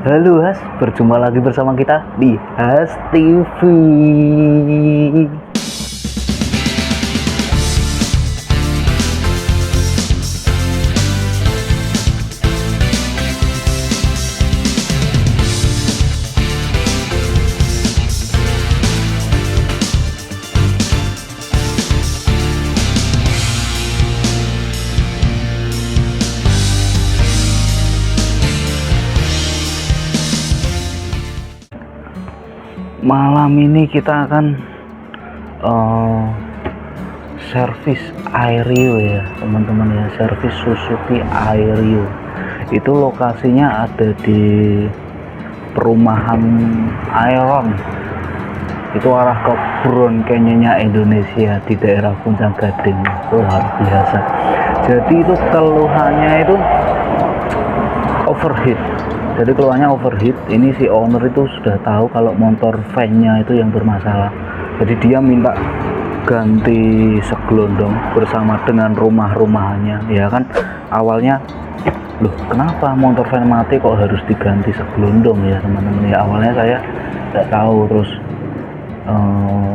Halo Has, berjumpa lagi bersama kita di Has TV. Malam ini kita akan servis Airyo ya teman-teman ya, servis Suzuki Airyo. Itu lokasinya ada di perumahan Iron, itu arah ke Brown Canyon-nya Indonesia di daerah Puncak Gading. Luar biasa. Jadi itu keluhannya itu overheat. Jadi keluarnya overheat. Ini si owner itu sudah tahu kalau motor van-nya itu yang bermasalah. Jadi dia minta ganti segelondong bersama dengan rumah-rumahannya. Ya kan, awalnya loh kenapa motor van mati kok harus diganti segelondong ya teman-teman ya. Awalnya saya tidak tahu, terus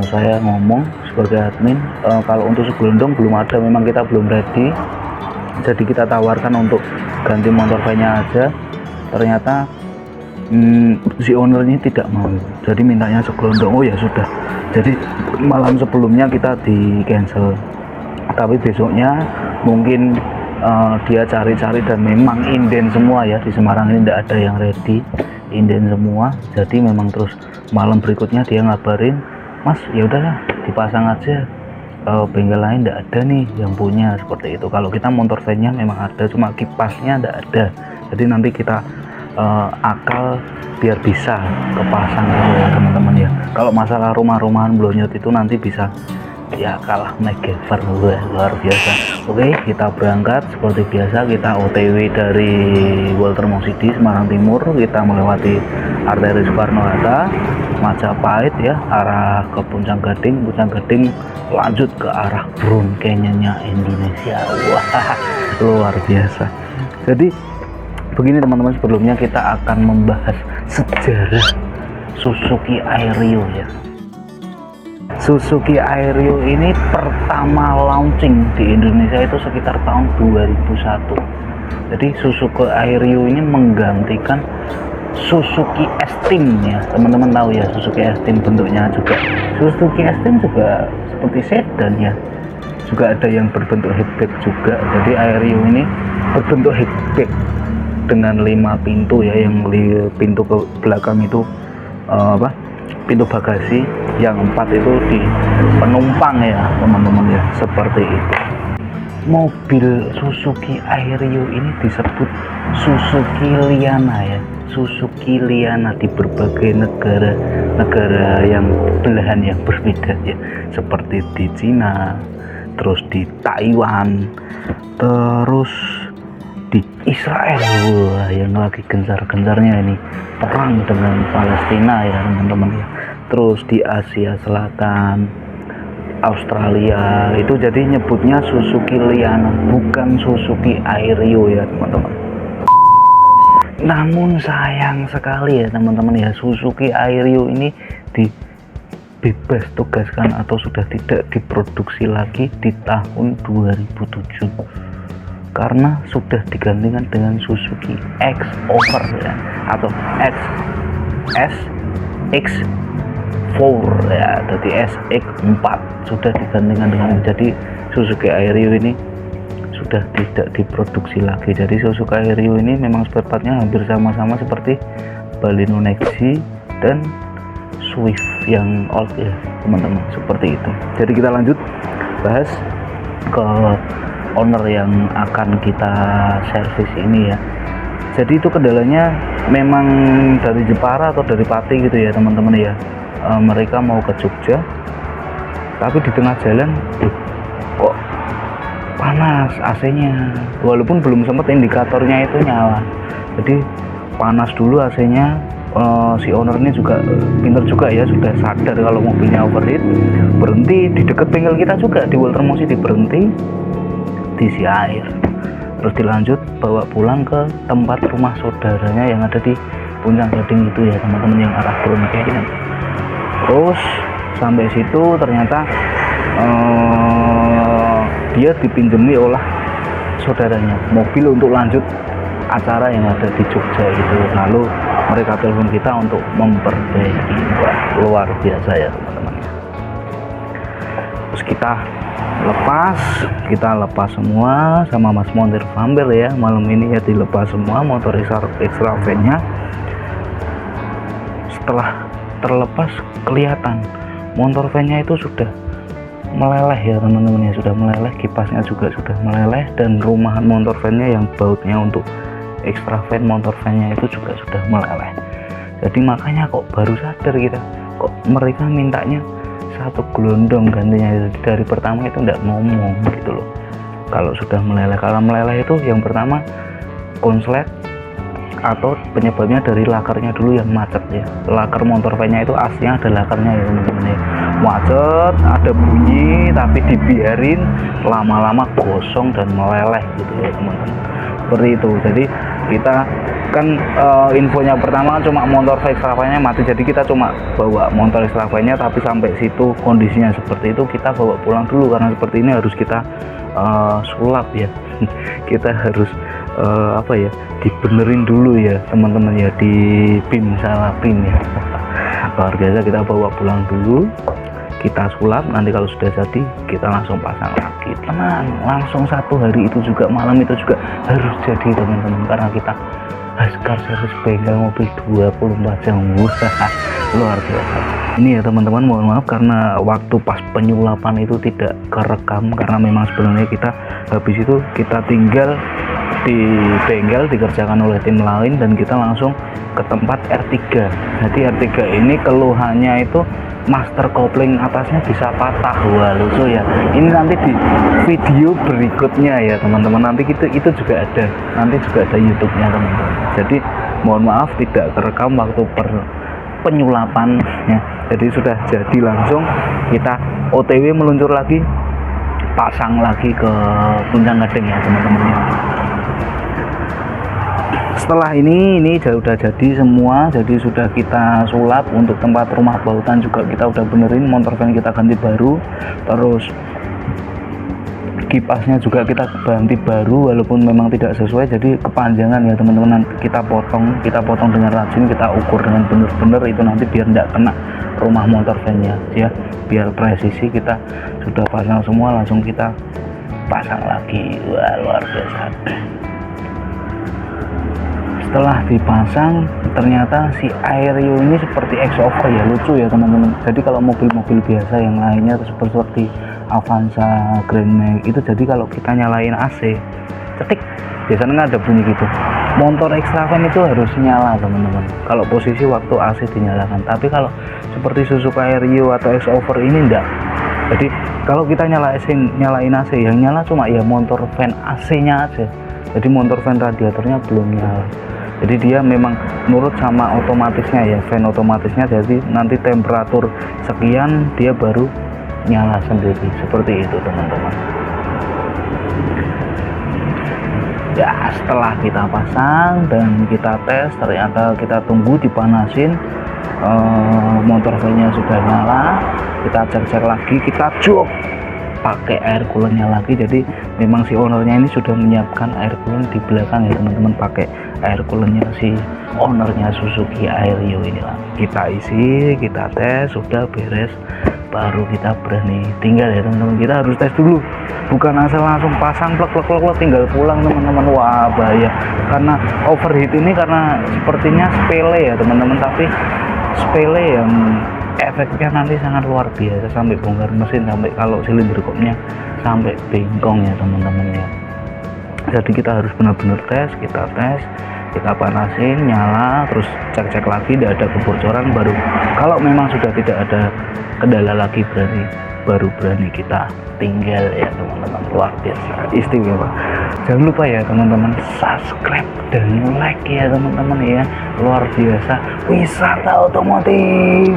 saya ngomong sebagai admin, kalau untuk segelondong belum ada, memang kita belum ready. Jadi kita tawarkan untuk ganti motor van-nya aja. Ternyata si ownernya tidak mau, jadi mintanya segelondong. Oh ya sudah, jadi malam sebelumnya kita di cancel, tapi besoknya mungkin dia cari-cari dan memang inden semua ya, di Semarang ini tidak ada yang ready, inden semua. Jadi memang terus malam berikutnya dia ngabarin, Mas ya udahlah dipasang aja, bengkel lain tidak ada nih yang punya, seperti itu. Kalau kita motor van-nya memang ada, cuma kipasnya tidak ada. Jadi nanti kita akal biar bisa kepasang gitu ya teman-teman ya. Kalau masalah rumah-rumahan blonyot itu nanti bisa ya kalah MacGyver, luar biasa. Oke, kita berangkat seperti biasa. Kita OTW dari Walter Mosidi Semarang Timur, kita melewati arteri Soekarno-Hatta, Majapahit ya, arah ke Puncak Gading. Puncak Gading lanjut ke arah Brown Canyon-nya Indonesia. Wah, luar biasa. Jadi begini teman-teman, sebelumnya kita akan membahas sejarah Suzuki Airyo ya. Suzuki Airyo ini pertama launching di Indonesia itu sekitar tahun 2001. Jadi Suzuki Airyo ini menggantikan Suzuki S-Team ya, teman-teman tahu ya. Suzuki S-Team bentuknya juga, Suzuki S-Team juga seperti sedan ya, juga ada yang berbentuk hatchback juga. Jadi Airyo ini berbentuk hatchback dengan 5 pintu ya, yang pintu ke belakang itu pintu bagasi, yang 4 itu di penumpang ya teman-teman ya, seperti itu. Mobil Suzuki Airyo ini disebut Suzuki Liana ya, Suzuki Liana di berbagai negara yang belahan yang berbeda ya, seperti di Cina, terus di Taiwan, terus di Israel. Wah, yang lagi gencar-gencarnya ini perang dengan Palestina ya teman-teman ya. Terus di Asia Selatan, Australia, itu jadi nyebutnya Suzuki Liana, bukan Suzuki Airyo ya teman-teman. Namun sayang sekali ya teman-teman ya, Suzuki Airyo ini dibebas tugaskan atau sudah tidak diproduksi lagi di tahun 2007 karena sudah digantikan dengan Suzuki X-Over ya, atau X4 ya, jadi SX4 sudah digantikan dengan, jadi Suzuki Airyo ini sudah tidak diproduksi lagi. Jadi Suzuki Airyo ini memang spare partnya hampir sama-sama seperti Baleno Nexi dan Swift yang old ya teman-teman, seperti itu. Jadi kita lanjut bahas ke owner yang akan kita servis ini ya. Jadi itu kendalanya memang dari Jepara atau dari Pati gitu ya teman-teman ya. Mereka mau ke Jogja, tapi di tengah jalan kok panas AC-nya, walaupun belum sempat indikatornya itu nyala. Jadi panas dulu AC-nya. Si owner ini juga pintar juga ya, sudah sadar kalau mobilnya overheat, berhenti di dekat bengkel kita juga di Walter Mosidi, berhenti diisi air, terus dilanjut bawa pulang ke tempat rumah saudaranya yang ada di Puncak Gading itu ya teman-teman, yang arah Bronkian. Terus sampai situ ternyata dia dipinjemi oleh saudaranya mobil untuk lanjut acara yang ada di Jogja itu. Lalu mereka telepon kita untuk memperbaiki. Wah, luar biasa ya teman-teman. Terus kita lepas semua sama Mas montir Vampir ya. Malam ini ya dilepas semua motor extra van-nya. Setelah terlepas kelihatan motor van-nya itu sudah meleleh ya teman-teman ya, sudah meleleh, kipasnya juga sudah meleleh, dan rumahan motor van-nya yang bautnya untuk extra van motor van-nya itu juga sudah meleleh. Jadi makanya kok baru sadar kita, kok mereka mintanya satu gelondong gantinya. Jadi dari pertama itu enggak ngomong gitu loh kalau sudah meleleh. Kalau meleleh itu yang pertama konslet atau penyebabnya dari lakarnya dulu yang macet ya. Laker motor van-nya itu aslinya ada lakarnya ya teman-teman ya, macet, ada bunyi, tapi dibiarin lama-lama gosong dan meleleh gitu ya teman-teman, seperti itu. Jadi kita kan infonya pertama cuma motor extra van-nya mati, jadi kita cuma bawa motor extra van-nya, tapi sampai situ kondisinya seperti itu kita bawa pulang dulu, karena seperti ini harus kita sulap ya. Kita harus dibenerin dulu ya teman-teman ya, di pin salah pin ya. Luar biasa, kita bawa pulang dulu, kita sulap, nanti kalau sudah jadi kita langsung pasang lagi. Tenang, langsung satu hari itu juga, malam itu juga harus jadi teman-teman, karena kita Haskar servis bengkel mobil 24 jam. Luar biasa ini ya teman-teman. Mohon maaf karena waktu pas penyulapan itu tidak kerekam, karena memang sebenarnya kita habis itu kita tinggal di bengkel dikerjakan oleh tim lain, dan kita langsung ke tempat R3. Jadi R3 ini keluhannya itu master kopling atasnya bisa patah. Wah, lucu ya. Ini nanti di video berikutnya ya teman-teman, nanti itu juga ada, nanti juga ada YouTube-nya teman-teman. Jadi mohon maaf tidak terekam waktu penyulapan ya. Jadi sudah jadi langsung kita OTW meluncur lagi, pasang lagi ke Puncak Gading ya teman-teman ya. Setelah ini sudah jadi semua, jadi sudah kita sulap. Untuk tempat rumah bautan juga kita udah benerin, motor van kita ganti baru, terus kipasnya juga kita ganti baru walaupun memang tidak sesuai, jadi kepanjangan ya teman-teman. Kita potong dengan rajin, kita ukur dengan bener-bener itu nanti biar tidak kena rumah motor van-nya ya, biar presisi. Kita sudah pasang semua, langsung kita pasang lagi. Wah, luar biasa. Setelah dipasang ternyata si Aerio ini seperti exover ya, lucu ya teman-teman. Jadi kalau mobil-mobil biasa yang lainnya seperti Avanza, Grand Max itu, jadi kalau kita nyalain AC cetik biasanya nggak ada bunyi gitu. Motor extra van itu harus nyala teman-teman kalau posisi waktu AC dinyalakan, tapi kalau seperti Suzuki Aerio atau exover ini enggak. Jadi kalau kita nyalain AC, yang nyala cuma ya motor van AC-nya aja, jadi motor van radiatornya belum nyala. Jadi dia memang nurut sama otomatisnya ya, fan otomatisnya, jadi nanti temperatur sekian dia baru nyala sendiri, seperti itu teman-teman ya. Setelah kita pasang dan kita tes, ternyata kita tunggu dipanasin, motor fan-nya sudah nyala. Kita cek lagi, kita jok pakai air coolernya lagi. Jadi memang si ownernya ini sudah menyiapkan air cooler di belakang ya teman-teman, pakai air coolernya si ownernya Suzuki Aerio ini lah. Kita isi, kita tes, sudah beres, baru kita berani tinggal ya teman-teman. Kita harus tes dulu, bukan asal langsung pasang plek tinggal pulang teman-teman. Wah, bahaya, karena overheat ini karena sepertinya sepele ya teman-teman, tapi sepele yang efeknya nanti sangat luar biasa, sampai bongkar mesin, sampai kalau silinder kopnya sampai bengkong ya teman-teman ya. Jadi kita harus benar-benar tes, kita panasin, nyala, terus cek lagi tidak ada kebocoran, baru kalau memang sudah tidak ada kendala lagi baru berani kita tinggal ya teman-teman. Luar biasa, istimewa. Jangan lupa ya teman-teman subscribe dan like ya teman-teman ya. Luar biasa, wisata otomotif.